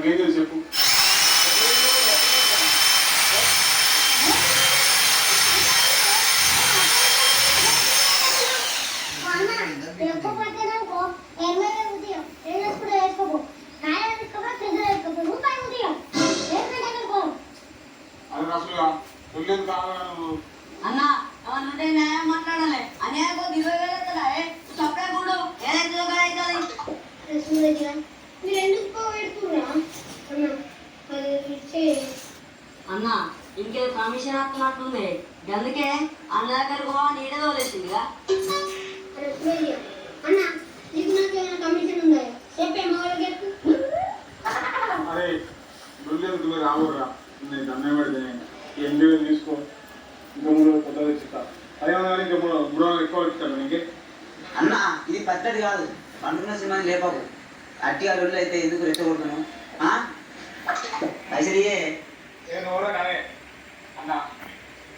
ఏం తెలుసు చెప్పు. అది అసలు తొలిది కావాలి. అన్న అవన్నుంటే న్యాయం మాట్లాడాలి. అన్యాయం 20,000 కదా సప్లై కూడా ఏదైతే అన్న ఇంకేదో కమిషన్ వస్తున్నట్టుంది. అందుకే అన్న దగ్గరకు పోవా నీడే తోలేసిందిగా. అరే దొల్లేదు రావురా నేను దండం పెడితే ఎంజాయ్ తీసుకో. ఇంకా 3 రోజులు కొత్తగా తెచ్చిస్తా. అదేమన్నా ఇంకా 3 రోజులు ఎక్కువ ఇస్తాను ఇంకే. అన్న ఇది పచ్చడి కాదు, పండుగ సినిమాని లేపకు. అట్టిగా రొల్లు అయితే ఎందుకు రెచ్చగొడుతున్నావు? పైసలు నేను కూడా కానీ అన్న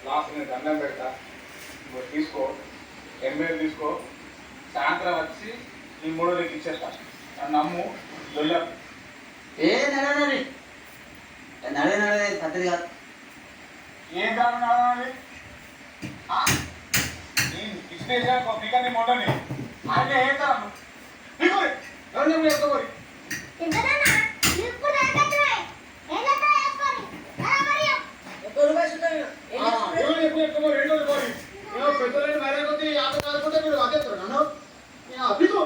లాస్ట్ నేను దండం పెడతా. తీసుకో, ఎంబీఏ తీసుకో. సాయంత్రం వచ్చి నీ 3 రోజులకి ఇచ్చేస్తా. నన్ను నమ్ము. దొల్ల నడవే పచ్చడి కాదు. ఏం కాదు నడవాలి. నేను ఇచ్చేసాను పికని మొండని అంటే ఏం కాదు. ఎక్కువ పెద్దలని వేరే కొద్ది యాభై కాదుకుంటే మీరు అదేస్తారు నన్ను అభికు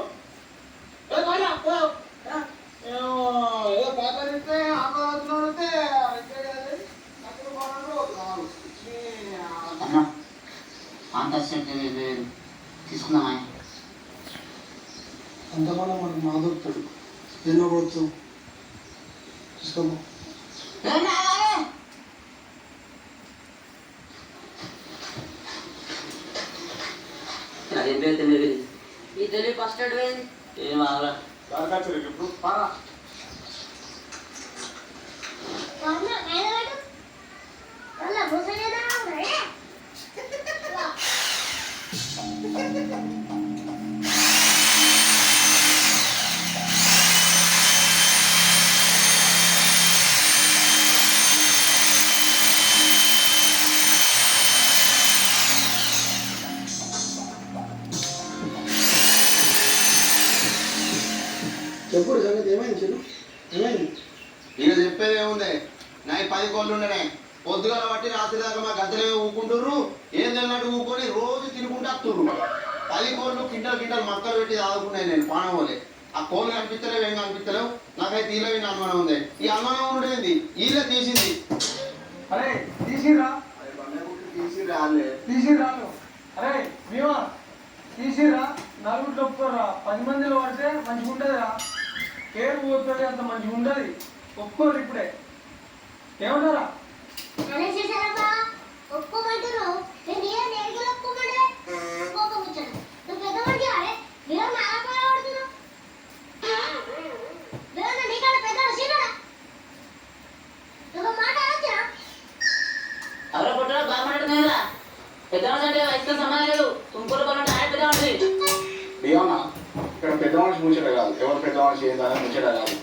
ఏదో పేపర్ ఇస్తే ఆపే అంత తీసుకున్నామా? అంతమానం మనకు మా దొరుకుతాడు. ఎన్నో కొడుతూ తీసుకోమా. ఈ తెలివి ఫస్ట్ ఎయిడ్ పోయింది. ఏం ఆగరా ఇప్పుడు పారా. చెప్పుడు సంగతి ఏమైంది చెల్లు? ఏమైంది? ఇక చెప్పేది ఏముంది? నా 10 కోళ్ళు ఉండనే పొద్దుగాల బట్టి రాత్రి దాకా మా గద్దలే ఊకుంటుర్రు. ఏం తిన్నట్టు ఊకొని రోజు తినుకుంటూ వస్తుర్రు. 10 కోళ్ళు కింటలు మక్కలు పెట్టి ఆదుకున్నాయి. నేను పానం పోలే. ఆ కోళ్ళు కనిపించలేవు, ఏం కనిపించలేవు. నాకైతే తీలవి అనుమానం ఉంది. ఈ అనుమానం ఉండేది వీళ్ళే తీసింది. అరే తీసిరా తీసిరాలే అరే మేమా తీసిరా. నలుగురు ఒప్పుకోరా. 10 మందిలో పడితే మంచిగా ఉంటుందిరా. పేరు పోతుంది, అంత మంచిగా ఉండదు. ఒప్పుకోరు ఇప్పుడే. ఏమంటారా? ఎవరో పుట్టారో బాగుపడుతున్నారా? పెద్దవాళ్ళు అంటే వయసుతో సంబంధం లేదు. తుంపులు కొనంటే ఆయన పెద్ద ఉంటుంది. ఏమన్నా ఇక్కడ పెద్ద మనిషి ముచ్చట కాదు. ఎవరు పెద్ద మనిషి ఏంటనే ముచ్చట కాదు.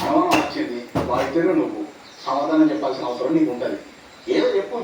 అనుమానం వచ్చింది. వాళ్ళిద్దరు నువ్వు సమాధానం చెప్పాల్సిన అవసరం నీకు ఉంటుంది. ఏదో చెప్పు.